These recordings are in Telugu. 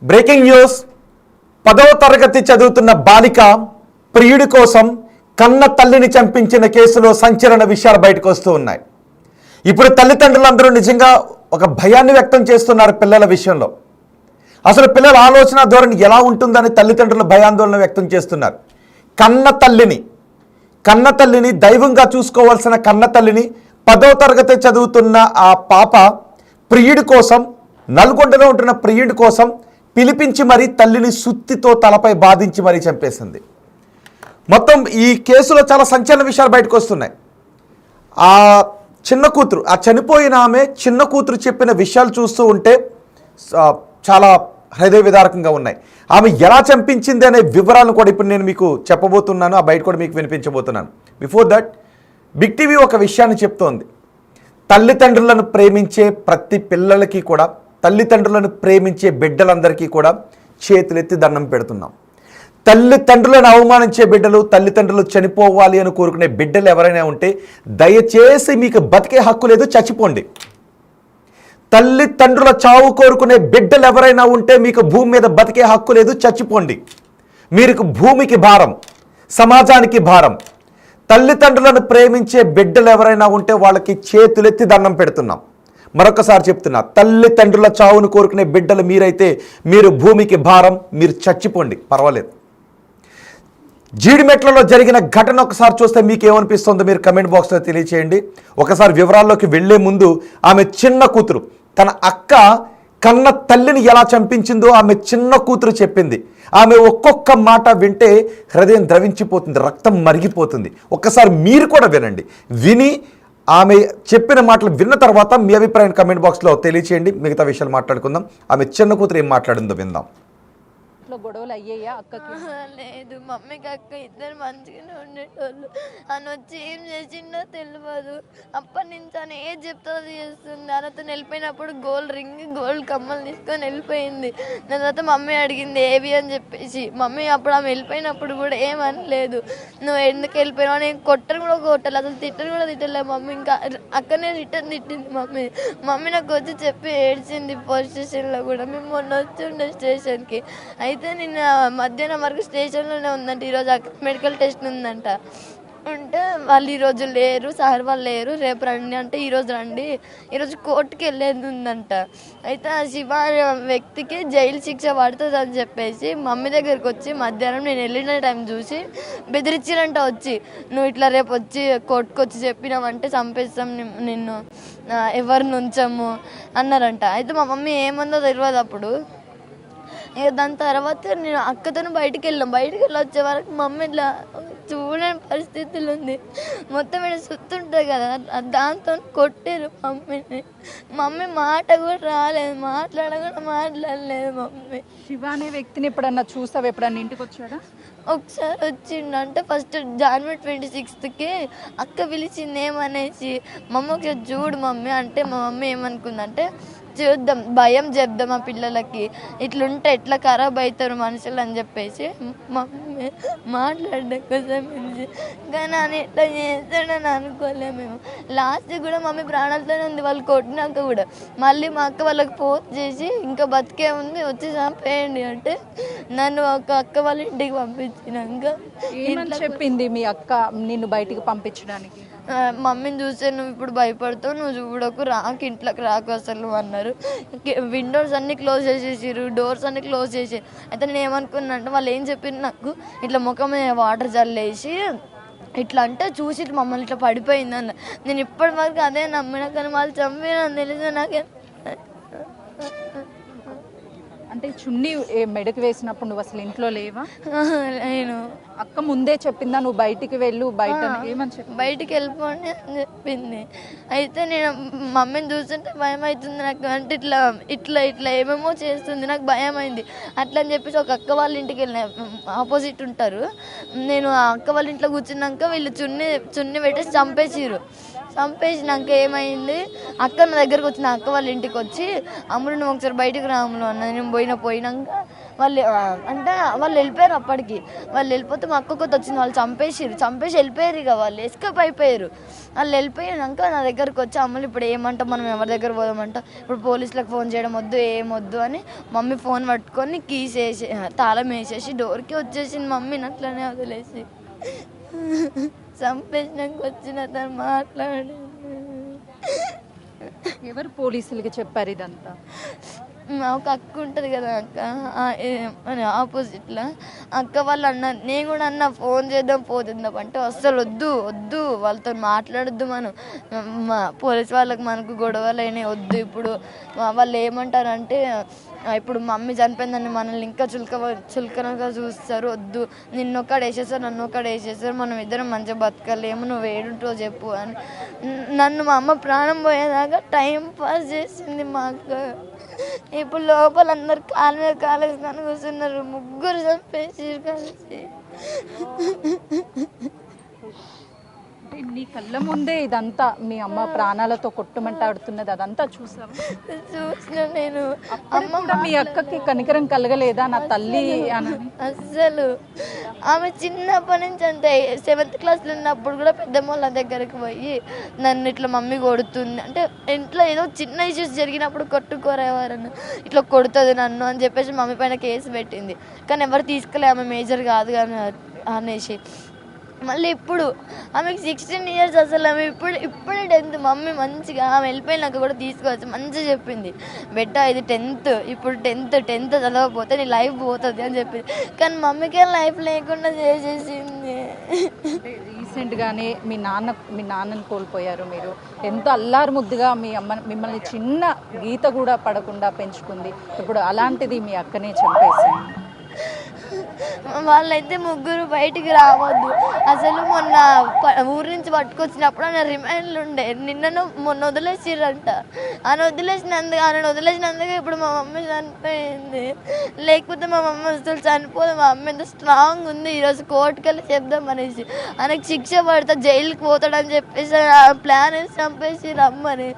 Breaking news. 10వ తరగతి చదువుతున్న బాలిక ప్రియుడి కోసం కన్న తల్లిని చంపించిన కేసులో సంచలన విషయాలు బయటకు వస్తూ ఉన్నాయి. ఇప్పుడు తల్లిదండ్రులందరూ నిజంగా ఒక భయాన్ని వ్యక్తం చేస్తున్నారు పిల్లల విషయంలో. అసలు పిల్లల ఆలోచన ధోరణి ఎలా ఉంటుందని తల్లిదండ్రులు భయాందోళన వ్యక్తం చేస్తున్నారు. కన్న తల్లిని దైవంగా చూసుకోవాల్సిన కన్న తల్లిని 10వ తరగతి చదువుతున్న ఆ పాప ప్రియుడి కోసం, నల్గొండలో ఉంటున్న ప్రియుడి కోసం పిలిపించి మరీ తల్లిని సుత్తితో తలపై బాధించి మరీ చంపేసింది. మొత్తం ఈ కేసులో చాలా సంచలన విషయాలు బయటకు వస్తున్నాయి. ఆ చిన్న కూతురు, ఆ చనిపోయిన ఆమె చిన్న కూతురు చెప్పిన విషయాలు చూస్తూ ఉంటే చాలా హృదయ విదారకంగా ఉన్నాయి. ఆమె ఎలా చంపించింది అనే వివరాలను కూడా ఇప్పుడు నేను మీకు చెప్పబోతున్నాను. ఆ బయట కూడా మీకు వినిపించబోతున్నాను. బిఫోర్ దట్, బిగ్ టీవీ ఒక విషయాన్ని చెప్తోంది. తల్లిదండ్రులను ప్రేమించే ప్రతి పిల్లలకి కూడా, తల్లిదండ్రులను ప్రేమించే బిడ్డలందరికీ కూడా చేతులెత్తి దండం పెడుతున్నాం. తల్లిదండ్రులను అవమానించే బిడ్డలు, తల్లిదండ్రులు చనిపోవాలి అని కోరుకునే బిడ్డలు ఎవరైనా ఉంటే దయచేసి మీకు బతికే హక్కు లేదు, చచ్చిపోండి. తల్లిదండ్రుల చావు కోరుకునే బిడ్డలు ఎవరైనా ఉంటే మీకు భూమి మీద బతికే హక్కు లేదు, చచ్చిపోండి. మీకు భూమికి భారం, సమాజానికి భారం. తల్లిదండ్రులను ప్రేమించే బిడ్డలు ఎవరైనా ఉంటే వాళ్ళకి చేతులెత్తి దండం పెడుతున్నాం. మరొకసారి చెప్తున్నా, తల్లిదండ్రుల చావును కోరుకునే బిడ్డలు మీరైతే మీరు భూమికి భారం, మీరు చచ్చిపోండి, పర్వాలేదు. జీడిమెట్లలో జరిగిన ఘటన ఒకసారి చూస్తే మీకు ఏమనిపిస్తుందో మీరు కమెంట్ బాక్స్లో తెలియచేయండి. ఒకసారి వివరాల్లోకి వెళ్లే ముందు, ఆమె చిన్న కూతురు తన అక్క కన్న తల్లిని ఎలా చంపించిందో ఆమె చిన్న కూతురు చెప్పింది. ఆమె ఒక్కొక్క మాట వింటే హృదయం ద్రవించిపోతుంది, రక్తం మరిగిపోతుంది. ఒక్కసారి మీరు కూడా వినండి. విని ఆమె చెప్పిన మాటలు విన్న తర్వాత మీ అభిప్రాయం కమెంట్ బాక్స్లో తెలియచేయండి. మిగతా విషయాలు మాట్లాడుకుందాం. ఆమె చిన్న కూతురు ఏం మాట్లాడిందో విందాం. గొడవలు అయ్యాయా అక్కకి? లేదు, మమ్మీకి అక్క ఇద్దరు మంచిగానే ఉండేటోళ్ళు. అని వచ్చి ఏం చేసిందో తెలియదు. అప్పటి నుంచి అని ఏది చెప్తా చేస్తుంది. అతను వెళ్ళిపోయినప్పుడు గోల్డ్ రింగ్, గోల్డ్ కమ్మలు తీసుకొని వెళ్ళిపోయింది. దాని తర్వాత మమ్మీ అడిగింది ఏవి అని చెప్పేసి. మమ్మీ అప్పుడు ఆమె వెళ్ళిపోయినప్పుడు కూడా ఏమనలేదు. నువ్వు ఎందుకు వెళ్ళిపోయినావు, నేను కొట్టను కూడా కొట్టాలి, అసలు తిట్టను కూడా తిట్టలేదు మమ్మీ. ఇంకా అక్కనే రిటర్న్ తిట్టింది మమ్మీ నాకు వచ్చి చెప్పి ఏడ్చింది. పోలీస్ స్టేషన్లో కూడా మేము మొన్న వచ్చి ఉండే స్టేషన్కి. అయితే నిన్న మధ్యాహ్నం వరకు స్టేషన్లోనే ఉందంట. ఈరోజు మెడికల్ టెస్ట్ ఉందంట. ఉంటే వాళ్ళు ఈరోజు లేరు, సార్ వాళ్ళు లేరు, రేపు రండి అంటే ఈరోజు రండి, ఈరోజు కోర్టుకి వెళ్ళేది ఉందంట. అయితే ఆ శివ వ్యక్తికి జైలు శిక్ష పడుతుంది అని చెప్పేసి మమ్మీ దగ్గరికి వచ్చి మధ్యాహ్నం నేను వెళ్ళిన టైం చూసి బెదిరించినంట. వచ్చి నువ్వు ఇట్లా రేపు వచ్చి కోర్టుకు వచ్చి చెప్పినావంటే చంపేస్తాం నిన్ను, ఎవరిని ఉంచము అన్నారంట. అయితే మా మమ్మీ ఏమందో తెలియదు అప్పుడు. ఇక దాని తర్వాత నేను అక్కతో బయటికి వెళ్ళి వచ్చే వరకు మమ్మీ ఇట్లా చూడని పరిస్థితులు ఉంది. మొత్తం ఇక్కడ సుత్తుంటుంది కదా, దాంతో కొట్టారు మమ్మీని. మమ్మీ మాట కూడా రాలేదు, మాట్లాడలేదు మమ్మీ. శివ అనే వ్యక్తిని ఎప్పుడన్నా చూసావు? ఎప్పుడన్నా ఇంటికి వచ్చాడా? ఒకసారి వచ్చిండు. అంటే ఫస్ట్ జనవరి 26కి అక్క పిలిచింది ఏమనేసి, మమ్మీ ఒకసారి చూడు మమ్మీ అంటే, మా మమ్మీ ఏమనుకుందంటే చూద్దాం, భయం చెప్దాం ఆ పిల్లలకి, ఇట్లుంటే ఎట్లా ఖరాబ్ అవుతారు మనుషులు అని చెప్పేసి మమ్మీ మాట్లాడడం కోసం. కానీ అని ఇట్లా చేస్తాడని అనుకోలేము మేము. లాస్ట్ కూడా మమ్మీ ప్రాణాలతోనే ఉంది. వాళ్ళు కొట్టినాక కూడా మళ్ళీ మా అక్క వాళ్ళకి ఫోన్ చేసి ఇంకా బతికే ఉంది వచ్చి చంపేయండి అంటే నన్ను ఒక అక్క వాళ్ళ ఇంటికి పంపించినాక చెప్పింది మీ అక్క నిన్ను బయటికి పంపించడానికి? మమ్మీని చూస్తే నువ్వు ఇప్పుడు భయపడతావు, నువ్వు చూడకు, రాకు, ఇంట్లోకి రాకు అసలు అన్నారు. విండోస్ అన్నీ క్లోజ్ చేసేసారు, డోర్స్ అన్నీ క్లోజ్ చేసారు. అయితే నేను ఏమనుకున్నా అంటే వాళ్ళు ఏం చెప్పారు నాకు, ఇట్లా ముఖం మీద వాటర్ జల్లేసి ఇట్లా అంటే చూసి మమ్మల్ని ఇట్లా పడిపోయింది అన్న. నేను ఇప్పటి వరకు అదే నమ్మినా, కానీ వాళ్ళు చంపిన తెలిసి నాకే. అంటే చున్నీ మెడకు వేసినప్పుడు నువ్వు అసలు ఇంట్లో లేవా? నేను అక్క ముందే చెప్పిందా నువ్వు బయటికి వెళ్ళు, బయట ఏమని చెప్పి బయటికి వెళ్ళిపోండి అని చెప్పింది. అయితే నేను మమ్మీని చూస్తుంటే భయం అవుతుంది నాకు. అంటే ఇట్లా ఇట్లా ఇట్లా ఏమేమో చేస్తుంది, నాకు భయం అయింది. అట్లా అని చెప్పేసి ఒక అక్క వాళ్ళ ఇంటికి వెళ్ళిన, ఆపోజిట్ ఉంటారు. నేను ఆ అక్క వాళ్ళ ఇంట్లో కూర్చున్నాక వీళ్ళు చున్నీ పెట్టేసి చంపేసినాక ఏమైంది, అక్క నా దగ్గరకు వచ్చిన అక్క వాళ్ళ ఇంటికి వచ్చి అమ్ముడు నువ్వు ఒకసారి బయటకు రా అమ్ములు అన్నది. నేను పోయినాక అంటే వాళ్ళు వెళ్ళిపోయారు. అప్పటికి వాళ్ళు వెళ్ళిపోతే మా అక్క కొత్త వచ్చింది, వాళ్ళు చంపేసి వెళ్ళిపోయారు. ఇక వాళ్ళు ఎస్కేప్ అయిపోయారు. వాళ్ళు వెళ్ళిపోయాక నా దగ్గరకు వచ్చి అమ్మలు ఇప్పుడు ఏమంటాం, మనం ఎవరి దగ్గర పోదామంట, ఇప్పుడు పోలీసులకు ఫోన్ చేయడం వద్దు, ఏమొద్దు అని మమ్మీ ఫోన్ పట్టుకొని కీస్ వేసి తాళం వేసేసి డోర్కి వచ్చేసింది. మమ్మీని అట్లనే వదిలేసి చంపేసినాక వచ్చిన తను మాట్లాడి. ఎవరు పోలీసులకి చెప్పారు ఇదంతా? ఒక అక్క ఉంటుంది కదా అక్క, ఆపోజిట్లో అక్క వాళ్ళు అన్నారు. నేను కూడా అన్న ఫోన్ చేద్దాం పోతుందాం అంటే అస్సలు వద్దు వాళ్ళతో మాట్లాడొద్దు, మనం పోలీస్ వాళ్ళకి మనకు గొడవలు అయినాయి, వద్దు. ఇప్పుడు వాళ్ళు ఏమంటారంటే ఇప్పుడు మమ్మీ చనిపోయిందని మనల్ని ఇంకా చులకనగా చూస్తారు, వద్దు, నిన్నొక్కడు వేసేస్తారు నన్నొక్కడు వేసేస్తారు, మనం ఇద్దరం మంచిగా బతకలేము, నువ్వు ఏడుంటో చెప్పు అని నన్ను మా అమ్మ ప్రాణం పోయేదాకా టైం పాస్ చేసింది మా అక్క. ఇప్పుడు లోపల అందరు కాలు మీద కాలేసుకొని కూర్చున్నారు, ముగ్గురు చంపేసి కలిసి. నీ కళ్ళ ముందే ఇదంతా మీ అమ్మ ప్రాణాలతో కొట్టుమంటాడుతున్నది, అదంతా చూసిన నేను. అమ్మ మీ అక్కకి కనికరం కలగలేదా నా తల్లి అని? అస్సలు ఆమె చిన్నప్పటి నుంచి అంతే, 7th క్లాస్లో ఉన్నప్పుడు కూడా పెద్దమ్మ వాళ్ళ దగ్గరికి పోయి నన్ను ఇట్లా మమ్మీ కొడుతుంది అంటే, ఇంట్లో ఏదో చిన్న ఇష్యూస్ జరిగినప్పుడు కొట్టుకోరేవారని, ఇట్లా కొడుతుంది నన్ను అని చెప్పేసి మమ్మీ పైన కేసు పెట్టింది. కానీ ఎవరు తీసుకోలే, ఆమె మేజర్ కాదు కానీ అనేసి. మళ్ళీ ఇప్పుడు ఆమెకు 16 years, అసలు ఆమె ఇప్పుడే 10th. మమ్మీ మంచిగా ఆమె వెళ్ళిపోయినాక కూడా తీసుకోవచ్చు మంచిగా చెప్పింది, బెట్ట ఇది 10th, ఇప్పుడు 10th చదవకపోతే నీ లైఫ్ పోతుంది అని చెప్పింది. కానీ మమ్మీకే లైఫ్ లేకుండా చేసేసింది. రీసెంట్గానే మీ నాన్నని కోల్పోయారు మీరు. ఎంతో అల్లారు ముద్దుగా మీ అమ్మ మిమ్మల్ని చిన్న గీత కూడా పడకుండా పెంచుకుంది, ఇప్పుడు అలాంటిది మీ అక్కనే చంపేసింది. వాళ్ళైతే ముగ్గురు బయటికి రావద్దు. అసలు మొన్న ఊరి నుంచి పట్టుకొచ్చినప్పుడు ఆయన రిమైండ్లు ఉండే, మొన్న వదిలేసిరంట. ఆయన వదిలేసినందుకు ఇప్పుడు మా మమ్మీ చనిపోయింది. లేకపోతే మా మమ్మీ అసలు చనిపోదు. మా అమ్మ ఎంత స్ట్రాంగ్ ఉంది, ఈరోజు కోర్టుకి వెళ్ళి చెప్దాం అనేసి, ఆయనకు శిక్ష పడితే జైలుకి పోతాడని చెప్పేసి ప్లాన్ వేసి చంపేసి రమ్మని.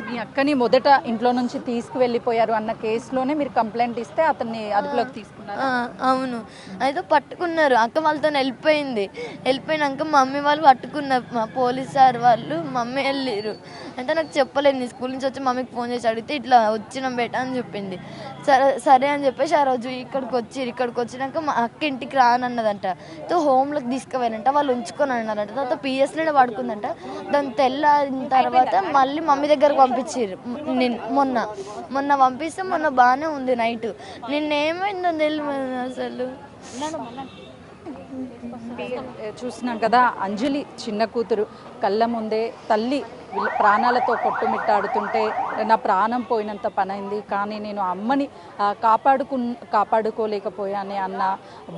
మీ అక్కని మొదట ఇంట్లో నుంచి తీసుకువెళ్ళిపోయారు అన్న కేసులోనే మీరు కంప్లైంట్ ఇస్తే అతన్ని అదుపులోకి తీసుకున్నారు? అవును, అయితే పట్టుకున్నారు. అక్క వాళ్ళతో వెళ్ళిపోయినాక మమ్మీ వాళ్ళు పట్టుకున్నారు. మా పోలీస్ సార్ వాళ్ళు మమ్మీ వెళ్ళారు. అయితే నాకు చెప్పలేదు, నీ స్కూల్ నుంచి వచ్చి మమ్మీకి ఫోన్ చేసి అడిగితే ఇట్లా వచ్చినాం బేట అని చెప్పింది. సరే అని చెప్పేసి ఆ రోజు ఇక్కడికి వచ్చినాక మా అక్క ఇంటికి రానన్నదంట. సో హోమ్లోకి తీసుకుపోయారంట, వాళ్ళు ఉంచుకొని అన్నారంట. తర్వాత పిఎస్లోనే పడుకుందంట. దాని తెల్లారిన తర్వాత మళ్ళీ మమ్మీ దగ్గరకు పంపించారు. మొన్న పంపిస్తే మొన్న బాగానే ఉంది నైట్. నిన్నేమైందో తెలియదు అసలు. చూసినాం కదా, అంజలి చిన్న కూతురు కళ్ళ ముందే తల్లి ప్రాణాలతో కొట్టుమిట్టాడుతుంటే నా ప్రాణం పోయినంత పనైంది, కానీ నేను అమ్మని కాపాడుకోలేకపోయానే అన్న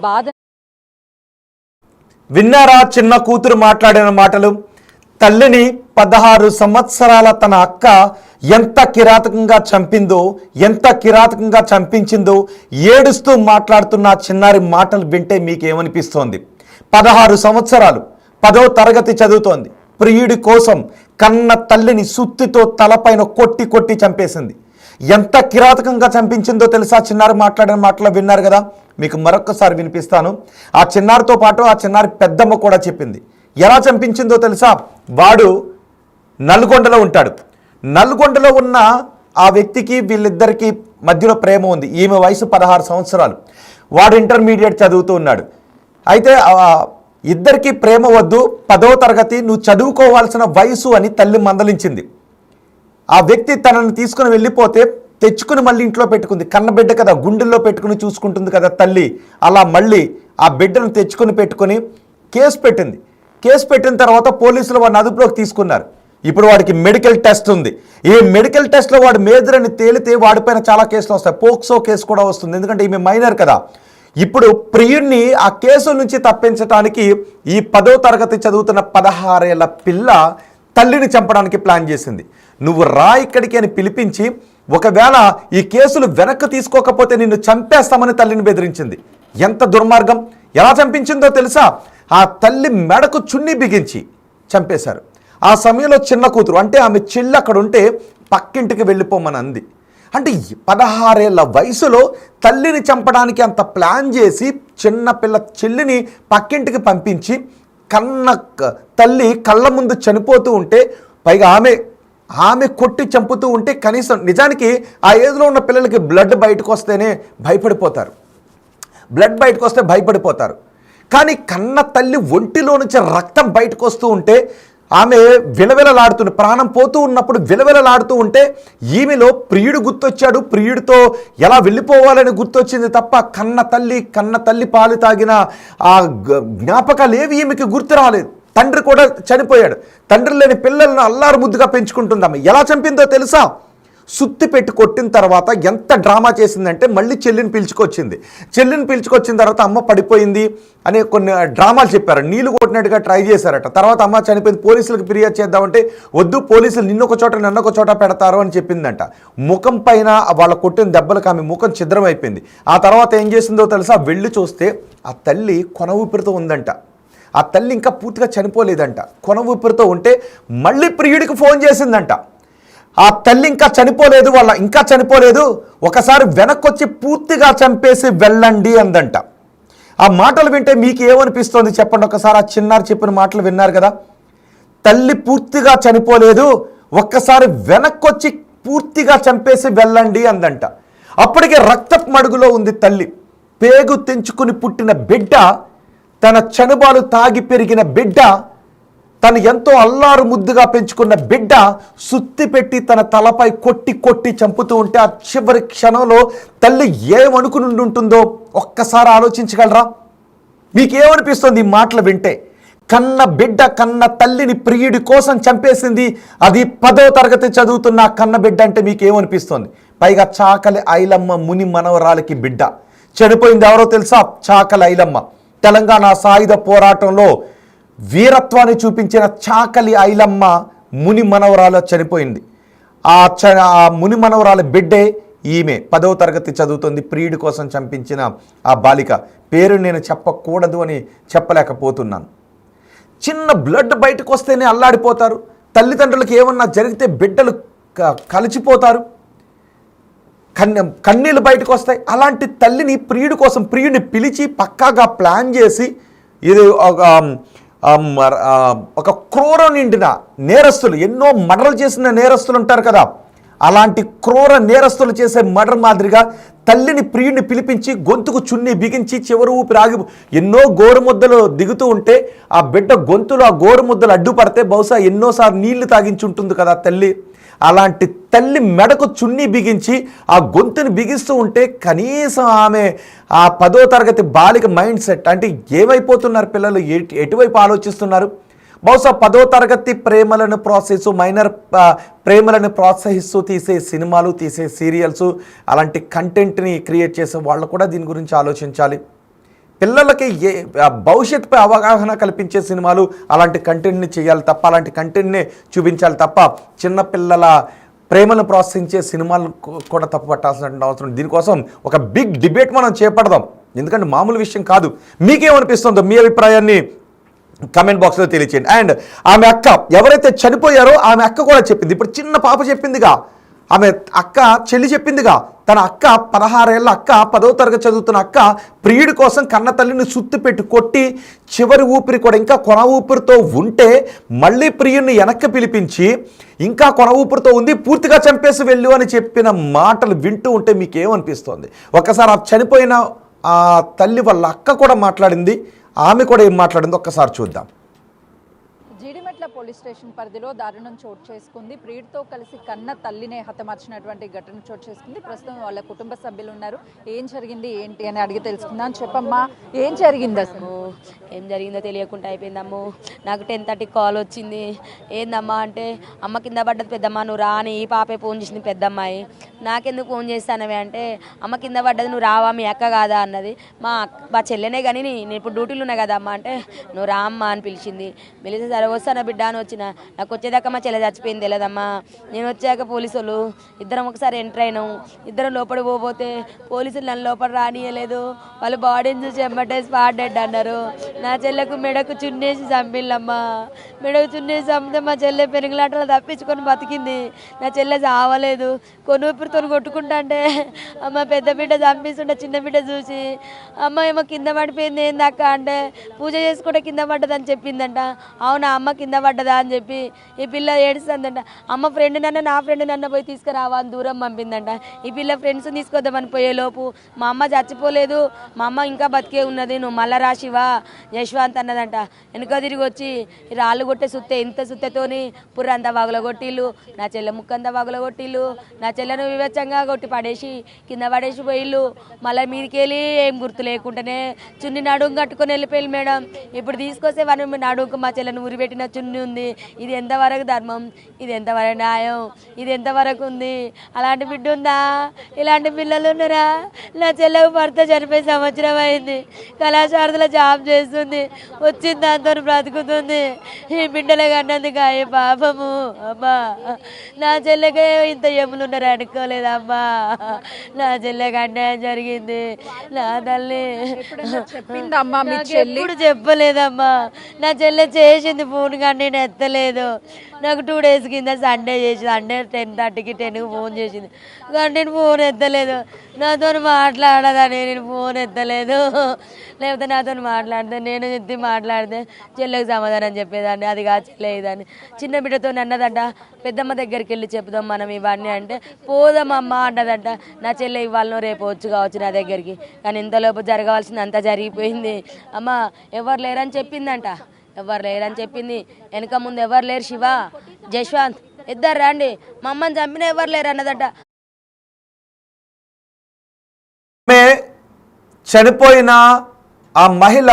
బాధ. విన్నారా చిన్న కూతురు మాట్లాడిన మాటలు? తల్లిని 16 సంవత్సరాల తన అక్క ఎంత కిరాతకంగా చంపిందో, ఎంత కిరాతకంగా చంపించిందో ఏడుస్తూ మాట్లాడుతున్న చిన్నారి మాటలు వింటే మీకేమనిపిస్తోంది? 16 సంవత్సరాలు 10వ తరగతి చదువుతోంది. ప్రియుడి కోసం కన్న తల్లిని సుత్తితో తలపైన కొట్టి చంపేసింది. ఎంత కిరాతకంగా చంపించిందో తెలుసా? చిన్నారి మాట్లాడిన మాటలు విన్నారు కదా, మీకు మరొక్కసారి వినిపిస్తాను. ఆ చిన్నారితో పాటు ఆ చిన్నారి పెద్దమ్మ కూడా చెప్పింది. ఎలా చంపించిందో తెలుసా? వాడు నల్గొండలో ఉంటాడు. నల్గొండలో ఉన్న ఆ వ్యక్తికి వీళ్ళిద్దరికీ మధ్యలో ప్రేమ ఉంది. ఈమె వయసు 16 సంవత్సరాలు, వాడు ఇంటర్మీడియట్ చదువుతూ ఉన్నాడు. అయితే ఇద్దరికీ ప్రేమ వద్దు, 10వ తరగతి నువ్వు చదువుకోవాల్సిన వయసు అని తల్లి మందలించింది. ఆ వ్యక్తి తనని తీసుకుని వెళ్ళిపోతే తెచ్చుకుని మళ్ళీ ఇంట్లో పెట్టుకుంది. కన్నబిడ్డ కదా, గుండెల్లో పెట్టుకుని చూసుకుంటుంది కదా తల్లి. అలా మళ్ళీ ఆ బిడ్డను పెట్టుకుని కేసు పెట్టింది. కేసు పెట్టిన తర్వాత పోలీసులు వాడిని అదుపులోకి తీసుకున్నారు. ఇప్పుడు వాడికి మెడికల్ టెస్ట్ ఉంది. ఈ మెడికల్ టెస్ట్లో వాడు మేజర్ అని తేలితే వాడిపైన చాలా కేసులు వస్తాయి. పోక్సో కేసు కూడా వస్తుంది, ఎందుకంటే ఈమె మైనర్ కదా. ఇప్పుడు ప్రియుడిని ఆ కేసు నుంచి తప్పించడానికి ఈ 10వ తరగతి చదువుతున్న 16 ఏళ్ల పిల్ల తల్లిని చంపడానికి ప్లాన్ చేసింది. నువ్వు రా ఇక్కడికి అని పిలిపించి, ఒకవేళ ఈ కేసులు వెనక్కి తీసుకోకపోతే నిన్ను చంపేస్తామని తల్లిని బెదిరించింది. ఎంత దుర్మార్గం! ఎలా చంపించిందో తెలుసా? ఆ తల్లి మెడకు చున్నీ బిగించి చంపేశారు. ఆ సమయంలో చిన్న కూతురు అంటే ఆమె చెల్లి అక్కడ ఉంటే పక్కింటికి వెళ్ళిపోమని అంది. అంటే 16 ఏళ్ల వయసులో తల్లిని చంపడానికి అంత ప్లాన్ చేసి చిన్నపిల్ల చెల్లిని పక్కింటికి పంపించి తల్లి కళ్ళ ముందు చనిపోతూ ఉంటే, పైగా ఆమె కొట్టి చంపుతూ ఉంటే, కనీసం నిజానికి ఆ ఏజ్లో ఉన్న పిల్లలకి బ్లడ్ బయటకు వస్తేనే భయపడిపోతారు, కానీ కన్న తల్లి ఒంటిలో నుంచి రక్తం బయటకు వస్తూ ఉంటే, ఆమె విలవిలలాడుతుంది, ప్రాణం పోతూ ఉన్నప్పుడు విలవిలలాడుతూ ఉంటే ఈమెలో ప్రియుడు గుర్తొచ్చాడు, ప్రియుడితో ఎలా వెళ్ళిపోవాలని గుర్తొచ్చింది తప్ప కన్న తల్లి పాలు తాగిన ఆ జ్ఞాపకాలు ఏవి ఈమెకి గుర్తు రాలేదు. తండ్రి కూడా చనిపోయాడు. తండ్రి లేని పిల్లలను అల్లారు ముద్దుగా పెంచుకుంటుందమ్మ. ఎలా చంపిందో తెలుసా? సుత్తి పెట్టి కొట్టిన తర్వాత ఎంత డ్రామా చేసిందంటే మళ్ళీ చెల్లిని పిలుచుకొచ్చిన తర్వాత అమ్మ పడిపోయింది అనే కొన్ని డ్రామాలు చెప్పారు. నీళ్లు కొట్టినట్టుగా ట్రై చేశారట. తర్వాత అమ్మ చనిపోయింది, పోలీసులకు ఫిర్యాదు చేద్దామంటే వద్దు, పోలీసులు నిన్నొక చోట నన్నొక చోట పెడతారు అని చెప్పిందంట. ముఖం పైన వాళ్ళ కొట్టిన దెబ్బలకు ఆమె ముఖం ఛిద్రమైపోయింది. ఆ తర్వాత ఏం చేసిందో తెలుసా? వెళ్ళి చూస్తే ఆ తల్లి కొన ఊపిరితో ఉందంట. ఆ తల్లి ఇంకా పూర్తిగా చనిపోలేదంట, కొన ఊపిరితో ఉంటే మళ్ళీ ప్రియుడికి ఫోన్ చేసిందంట. ఆ తల్లి ఇంకా చనిపోలేదు, ఒకసారి వెనక్కొచ్చి పూర్తిగా చంపేసి వెళ్ళండి అందంట. ఆ మాటలు వింటే మీకు ఏమనిపిస్తుంది చెప్పండి ఒకసారి? ఆ చిన్నారు చెప్పిన మాటలు విన్నారు కదా. తల్లి పూర్తిగా చనిపోలేదు, ఒక్కసారి వెనక్కొచ్చి పూర్తిగా చంపేసి వెళ్ళండి అందంట. అప్పటికే రక్తపు మడుగులో ఉంది తల్లి. పేగు తెంచుకుని పుట్టిన బిడ్డ, తన చనుబాలు తాగి పెరిగిన బిడ్డ, తను ఎంతో అల్లారు ముద్దుగా పెంచుకున్న బిడ్డ సుత్తి పెట్టి తన తలపై కొట్టి చంపుతూ ఉంటే ఆ చివరి క్షణంలో తల్లి ఏమనుకుని ఉంటుందో ఒక్కసారి ఆలోచించగలరా? మీకేమనిపిస్తుంది ఈ మాటలు వింటే? కన్న తల్లిని ప్రియుడి కోసం చంపేసింది, అది 10వ తరగతి చదువుతున్న కన్న బిడ్డ అంటే మీకేమనిపిస్తుంది? పైగా చాకలి ఐలమ్మ ముని మనవరాలకి బిడ్డ. చనిపోయింది ఎవరో తెలుసా? చాకలి ఐలమ్మ. తెలంగాణ సాయుధ పోరాటంలో వీరత్వాన్ని చూపించిన చాకలి ఐలమ్మ ముని మనవరాలు చనిపోయింది. ఆ ముని మనవరాల బిడ్డే ఈమె. 10వ తరగతి చదువుతుంది. ప్రియుడి కోసం చంపించిన ఆ బాలిక పేరు నేను చెప్పకూడదు అని చెప్పలేకపోతున్నాను. చిన్న బ్లడ్ బయటకు వస్తేనే అల్లాడిపోతారు. తల్లిదండ్రులకు ఏమన్నా జరిగితే బిడ్డలు కలిసిపోతారు, కన్నీళ్ళు బయటకు వస్తాయి. అలాంటి తల్లిని ప్రియుడిని పిలిచి పక్కాగా ప్లాన్ చేసి, ఇది ఒక క్రూర నిండిన నేరస్తులు, ఎన్నో మర్డర్లు చేసిన నేరస్తులు ఉంటారు కదా, అలాంటి క్రూర నేరస్తులు చేసే మర్డర్ మాదిరిగా ప్రియుడిని పిలిపించి గొంతుకు చున్ని బిగించి చివరి ఊపిరి ఆగి ఎన్నో గోరుముద్దలు దిగుతూ ఉంటే ఆ బిడ్డ గొంతులో ఆ గోరుముద్దలు అడ్డుపడితే బహుశా ఎన్నోసార్లు నీళ్లు తాగించి ఉంటుంది కదా తల్లి. అలాంటి తల్లి మెడకు చున్నీ బిగించి ఆ గొంతుని బిగిస్తూ ఉంటే కనీసం ఆమె ఆ 10వ తరగతి బాలిక మైండ్ సెట్ అంటే ఏమైపోతున్నారు పిల్లలు, ఎటువైపు ఆలోచిస్తున్నారు? బహుశా 10వ తరగతి మైనర్ ప్రేమలను ప్రోత్సహిస్తూ తీసే సినిమాలు, తీసే సీరియల్స్, అలాంటి కంటెంట్ని క్రియేట్ చేసే వాళ్ళు కూడా దీని గురించి ఆలోచించాలి. పిల్లలకి భవిష్యత్తుపై అవగాహన కల్పించే సినిమాలు, అలాంటి కంటెంట్ని చేయాలి తప్ప, అలాంటి కంటెంట్ని చూపించాలి తప్ప చిన్నపిల్లల ప్రేమను ప్రోత్సహించే సినిమాలు కూడా తప్పు పట్టాల్సిన అవసరం. దీనికోసం ఒక బిగ్ డిబేట్ మనం చేపడదాం, ఎందుకంటే మామూలు విషయం కాదు. మీకేమనిపిస్తుందో మీ అభిప్రాయాన్ని కమెంట్ బాక్స్లో తెలియచేయండి. అండ్ ఆమె అక్క ఎవరైతే చనిపోయారో ఆమె అక్క కూడా చెప్పింది. ఇప్పుడు చిన్న పాప చెప్పిందిగా, ఆమె చెల్లి చెప్పిందిగా, తన అక్క 16 ఏళ్ళ అక్క, 10వ తరగతి చదువుతున్న అక్క ప్రియుడి కోసం కన్న తల్లిని సుత్తి పెట్టి కొట్టి చివరి ఊపిరి కూడా ఇంకా కొన ఊపిరితో ఉంటే మళ్ళీ ప్రియుడిని వెనక్కి పిలిపించి ఇంకా కొన ఊపిరితో ఉంది పూర్తిగా చంపేసి వెళ్ళు అని చెప్పిన మాటలు వింటూ ఉంటే మీకేమనిపిస్తుంది? ఒకసారి ఆ చనిపోయిన ఆ తల్లి వాళ్ళ అక్క కూడా మాట్లాడింది, ఆమె కూడా ఏం మాట్లాడిందో ఒక్కసారి చూద్దాం. జీడిమెట్ల పోలీస్ స్టేషన్ పరిధిలో దారుణం చోటు చేసుకుంది. ప్రియుడితో కలిసి కన్న తల్లినే హతమార్చినటువంటి ఘటన చోటు చేసుకుంది. ప్రస్తుతం వాళ్ళ కుటుంబ సభ్యులు ఉన్నారు. ఏం జరిగింది ఏంటి అని అడిగి తెలుసుకుందాం. చెప్పమ్మా, ఏం జరిగింది? అసలు ఏం జరిగిందో తెలియకుండా అయిపోయిందమ్ము. నాకు 10:30 కాల్ వచ్చింది. ఏందమ్మా అంటే, అమ్మ కింద పడ్డది పెద్దమ్మ, నువ్వు రా అని ఈ పాపే ఫోన్ చేసింది పెద్దమ్మాయి. నాకెందుకు ఫోన్ చేస్తానవి అంటే, అమ్మ కింద పడ్డది నువ్వు రావా, మీ అక్క కాదా అన్నది. మా చెల్లెనే కానీ నేను ఇప్పుడు డ్యూటీలు ఉన్నా కదా అమ్మ అంటే, నువ్వు రా అమ్మ అని పిలిచింది. పిలిచి సరే వస్తాను బిడ్డ బిడ్డ అని వచ్చిన. నాకు వచ్చేదాకా మా చెల్లె చచ్చిపోయింది తెలియదమ్మా. నేను వచ్చాక పోలీసు వాళ్ళు ఇద్దరం ఒకసారి ఎంటర్ అయినాం. ఇద్దరం లోపలికి పోతే పోలీసులు నన్ను లోపల రానియలేదు. వాళ్ళు బాడీని చూసి ఎమ్మటే స్పాట్ డెడ్ అన్నారు. నా చెల్లెకు మెడకు చున్నేసి చంపిల్లమ్మా. మెడకు చున్నేసి చంపితే మా చెల్లె పెరుగులాటలో తప్పించుకొని బతికింది. నా చెల్లె చావలేదు. కొనుపిరితో కొట్టుకుంటా అంటే అమ్మ పెద్ద బిడ్డ చంపిస్తుంటే చిన్న బిడ్డ చూసి అమ్మ ఏమో కింద పడిపోయింది ఏందక్క అంటే పూజ చేసుకుంటే కింద పడ్డదని చెప్పిందంట. అవునా అమ్మ కింద పడ్డదా అని చెప్పి ఈ పిల్ల ఏడుస్తుందంట. అమ్మ ఫ్రెండ్ నా ఫ్రెండ్ నన్ను పోయి తీసుకురావా అని దూరం పంపిందంట. ఈ పిల్ల ఫ్రెండ్స్ తీసుకొద్దామని పోయేలోపు మా అమ్మ చచ్చిపోలేదు, మా అమ్మ ఇంకా బతికే ఉన్నది, నువ్వు మళ్ళా రాశివా యశ్వంత్ అన్నదంట. వెనుక తిరిగి వచ్చి రాళ్ళు కొట్టే సుత్తే ఇంత సుత్తతోని పుర్ర అంతా వగలగొట్టిళ్ళు, నా చెల్లె ముక్కంతా వగలగొట్టిళ్ళు, నా చెల్లెను వివచ్చంగా కొట్టి పడేసి కింద పడేసి పోయిళ్ళు. మళ్ళీ మీదికెళ్ళి ఏం గుర్తు లేకుండానే చున్ని నడుము కట్టుకొని వెళ్ళిపోయి మేడం. ఇప్పుడు తీసుకొస్తే వాళ్ళు నడుముకు మా చెల్లెను ఉరిపెట్టిన చున్ని ఉంది. ఇది ఎంతవరకు ధర్మం, ఇది ఎంతవరకు న్యాయం, ఇది ఎంతవరకు ఉంది? అలాంటి బిడ్డ ఉందా? ఇలాంటి పిల్లలు ఉన్నారా? నా చెల్లెకు భర్త చనిపోయి సంవత్సరం అయింది, కళాశారలో జాబ్ చేస్తుంది, వచ్చింది దాంతో బ్రతుకుతుంది. ఈ బిడ్డలే కన్నందుకు అయ్యే పాపము అమ్మా. నా చెల్లెకే ఇంత ఎములు ఉన్నారు అనుకోలేదమ్మా. నా చెల్లెకి అన్యాయం జరిగింది. నా తల్లి చెప్పిందమ్మా మీ చెల్లి? ఎప్పుడు చెప్పలేదమ్మా. నా చెల్లె చేసింది ఫోన్ కానీ నేను ఎత్తలేదు. నాకు 2 days కింద సండే చేసింది. సండే 10:30కి 10కి ఫోన్ చేసింది కానీ నేను ఫోన్ ఎత్తలేదు. నాతో మాట్లాడదని నేను ఫోన్ ఎత్తలేదు. లేకపోతే నాతో మాట్లాడితే నేను ఎత్తి మాట్లాడితే చెల్లెకి సమాధానం చెప్పేదాన్ని. అది కాదు చెల్లె ఇదని. చిన్న బిడ్డతో అన్నదంట పెద్దమ్మ దగ్గరికి వెళ్ళి చెప్దాం మనం ఇవన్నీ అంటే పోదామమ్మా అన్నదంట. నా చెల్లె ఇవాళ రేపు కావచ్చు నా దగ్గరికి. కానీ ఇంతలోపు జరగవలసింది అంతా జరిగిపోయింది. అమ్మ ఎవరు లేరని చెప్పిందంట. ఎవరు లేరని చెప్పింది. వెనక ముందు ఎవరు లేరు, శివ జశ్వంత్ ఇద్దరు రండి, మా అమ్మని చంపిన ఎవరు లేరు అన్నదట. చనిపోయిన ఆ మహిళ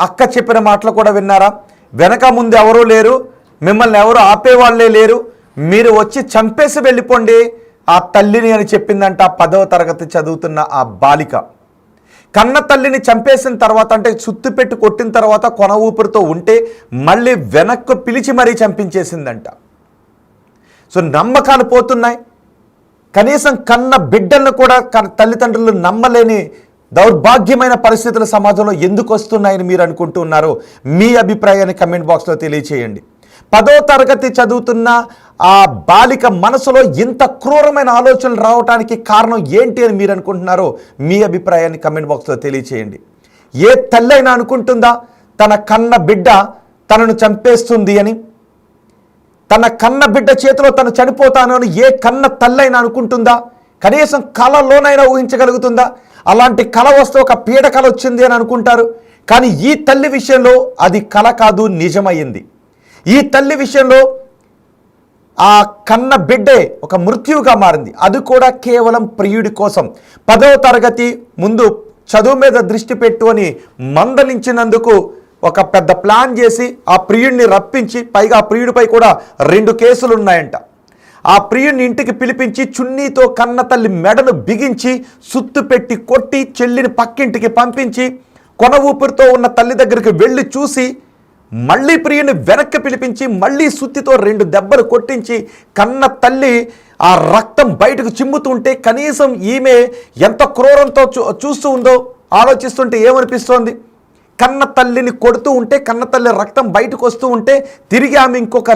అక్క చెప్పిన మాటలు కూడా విన్నారా? వెనక ముందు ఎవరూ లేరు, మిమ్మల్ని ఎవరు ఆపేవాళ్లే లేరు, మీరు వచ్చి చంపేసి వెళ్ళిపోండి ఆ తల్లిని అని చెప్పిందంట 10వ తరగతి చదువుతున్న ఆ బాలిక. కన్న తల్లిని చంపేసిన తర్వాత అంటే సుత్తి పెట్టి కొట్టిన తర్వాత కొన ఊపిరితో ఉంటే మళ్ళీ వెనక్కు పిలిచి మరీ చంపించేసిందంట. సో నమ్మకాలు పోతున్నాయి. కనీసం కన్న బిడ్డలను కూడా తల్లిదండ్రులు నమ్మలేని దౌర్భాగ్యమైన పరిస్థితులు సమాజంలో ఎందుకు వస్తున్నాయని మీరు అనుకుంటున్నారో మీ అభిప్రాయాన్ని కమెంట్ బాక్స్లో తెలియచేయండి. 10వ తరగతి చదువుతున్న ఆ బాలిక మనసులో ఇంత క్రూరమైన ఆలోచనలు రావడానికి కారణం ఏంటి అని మీరు అనుకుంటున్నారో మీ అభిప్రాయాన్ని కమెంట్ బాక్స్లో తెలియచేయండి. ఏ తల్లి అయినా అనుకుంటుందా తన కన్న బిడ్డ తనను చంపేస్తుంది అని? తన కన్న బిడ్డ చేతిలో తను చనిపోతాను అని ఏ కన్న తల్లి అయినా అనుకుంటుందా? కనీసం కళలోనైనా ఊహించగలుగుతుందా? అలాంటి కళ వస్తే ఒక పీడ కళ వచ్చింది అని అనుకుంటారు. కానీ ఈ తల్లి విషయంలో అది కళ కాదు, నిజమయ్యింది. ఈ తల్లి విషయంలో ఆ కన్న బిడ్డే ఒక మృత్యువుగా మారింది. అది కూడా కేవలం ప్రియుడి కోసం. 10వ తరగతి ముందు చదువు మీద దృష్టి పెట్టు అని మందలించినందుకు ఒక పెద్ద ప్లాన్ చేసి ఆ ప్రియుడిని రప్పించి, పైగా ఆ ప్రియుడిపై కూడా 2 కేసులు ఉన్నాయంట. ఆ ప్రియుడిని ఇంటికి పిలిపించి చున్నీతో కన్న తల్లి మెడను బిగించి సుత్తు పెట్టి కొట్టి చెల్లిని పక్కింటికి పంపించి కొన ఊపిరితో ఉన్న తల్లి దగ్గరికి వెళ్ళి చూసి మళ్ళీ ప్రియుని వెనక్కి పిలిపించి మళ్ళీ సుత్తితో 2 దెబ్బలు కొట్టించి కన్న తల్లి ఆ రక్తం బయటకు చిమ్ముతుంటే కనీసం ఈమె ఎంత క్రూరంతో చూస్తూ ఉందో ఆలోచిస్తుంటే ఏమనిపిస్తోంది? కన్న తల్లిని కొడుతూ ఉంటే కన్న తల్లి రక్తం బయటకు వస్తూ ఉంటే తిరిగి ఆమె ఇంకొక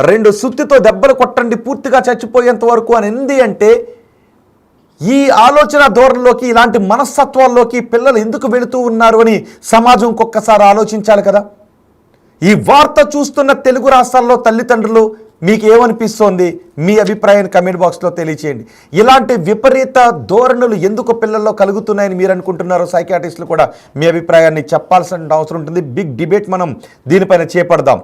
2 సుత్తితో దెబ్బలు కొట్టండి పూర్తిగా చచ్చిపోయేంత వరకు అని ఉంది. అంటే ఈ ఆలోచన ధోరణిలోకి, ఇలాంటి మనస్తత్వాల్లోకి పిల్లలు ఎందుకు వెళుతూ ఉన్నారు అని సమాజం ఒక్కొక్కసారి ఆలోచించాలి కదా. ఈ వార్త చూస్తున్న తెలుగు రాష్ట్రాల్లో తల్లిదండ్రులు మీకు ఏమనిపిస్తోంది? మీ అభిప్రాయాన్ని కమెంట్ బాక్స్లో తెలియచేయండి. ఇలాంటి విపరీత ధోరణులు ఎందుకు పిల్లల్లో కలుగుతున్నాయని మీరు అనుకుంటున్నారో సైకియాట్రిస్టులు కూడా మీ అభిప్రాయాన్ని చెప్పాల్సిన అవసరం ఉంటుంది. బిగ్ డిబేట్ మనం దీనిపైన చేపడదాం.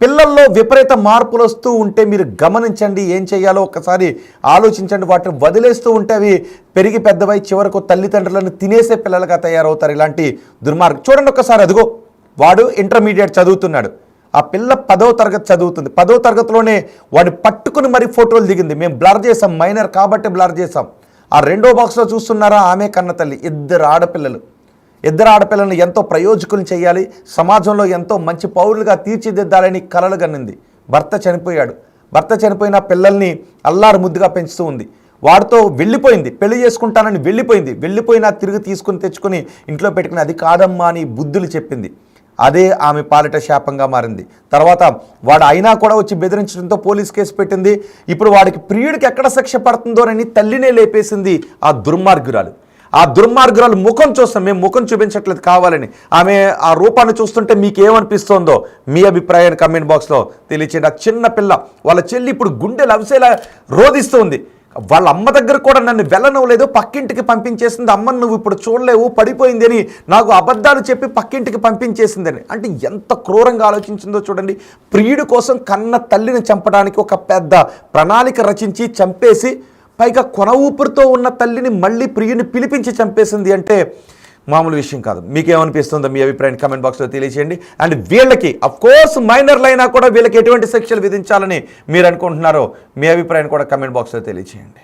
పిల్లల్లో విపరీత మార్పులు వస్తూ ఉంటే మీరు గమనించండి, ఏం చేయాలో ఒకసారి ఆలోచించండి. వాటిని వదిలేస్తూ ఉంటే అవి పెరిగి పెద్దవై చివరకు తల్లిదండ్రులను తినేసే పిల్లలుగా తయారవుతారు. ఇలాంటి దుర్మార్గం చూడండి ఒకసారి. అదిగో వాడు ఇంటర్మీడియట్ చదువుతున్నాడు, ఆ పిల్ల 10వ తరగతి చదువుతుంది. 10వ తరగతిలోనే వాడిని పట్టుకుని మరీ ఫోటోలు దిగింది. మేము బ్లర్ చేసాం, మైనర్ కాబట్టి బ్లర్ చేసాం. ఆ 2వ బాక్స్లో చూస్తున్నారా, ఆమె కన్న తల్లి, 2 ఆడపిల్లలు. ఇద్దరు ఆడపిల్లలను ఎంతో ప్రయోజకులు చేయాలి, సమాజంలో ఎంతో మంచి పౌరులుగా తీర్చిదిద్దాలని కలలు కన్నింది. భర్త చనిపోయాడు. భర్త చనిపోయిన పిల్లల్ని అల్లారు ముద్దుగా పెంచుతూ ఉంది. వాడితో వెళ్ళిపోయింది, పెళ్లి చేసుకుంటానని వెళ్ళిపోయినా తిరిగి తీసుకుని తెచ్చుకొని ఇంట్లో పెట్టుకుని అది కాదమ్మా అని బుద్ధులు చెప్పింది. అదే ఆమె పాలిట శాపంగా మారింది. తర్వాత వాడు అయినా కూడా వచ్చి బెదిరించడంతో పోలీస్ కేసు పెట్టింది. ఇప్పుడు వాడికి ప్రియుడికి ఎక్కడ శిక్ష పడుతుందోనని తల్లినే లేపేసింది ఆ దుర్మార్గురాలు. ఆ దుర్మార్గురాలు ముఖం చూస్తాం, మేము ముఖం చూపించట్లేదు కావాలని, ఆమె ఆ రూపాన్ని చూస్తుంటే మీకు ఏమనిపిస్తుందో మీ అభిప్రాయాన్ని కమెంట్ బాక్స్లో తెలియచేయండి. ఆ చిన్న పిల్ల వాళ్ళ చెల్లి ఇప్పుడు గుండెలు అవిసేలా రోధిస్తుంది. వాళ్ళ అమ్మ దగ్గర కూడా నన్ను వెళ్ళనవ్వలేదు, పక్కింటికి పంపించేసింది. అమ్మను నువ్వు ఇప్పుడు చూడలేవు, పడిపోయింది అని నాకు అబద్ధాలు చెప్పి పక్కింటికి పంపించేసిందని. అంటే ఎంత క్రూరంగా ఆలోచించిందో చూడండి. ప్రియుడి కోసం కన్న తల్లిని చంపడానికి ఒక పెద్ద ప్రణాళిక రచించి చంపేసి, పైగా కొన ఊపిరితో ఉన్న తల్లిని మళ్ళీ ప్రియుని పిలిపించి చంపేసింది అంటే మామూలు విషయం కాదు. మీకేమనిపిస్తుందో మీ అభిప్రాయాన్ని కమెంట్ బాక్స్లో తెలియచేయండి. అండ్ వీళ్ళకి అఫ్కోర్స్ మైనర్లు అయినా కూడా వీళ్ళకి ఎటువంటి శిక్షలు విధించాలని మీరు అనుకుంటున్నారో మీ అభిప్రాయాన్ని కూడా కమెంట్ బాక్స్లో తెలియచేయండి.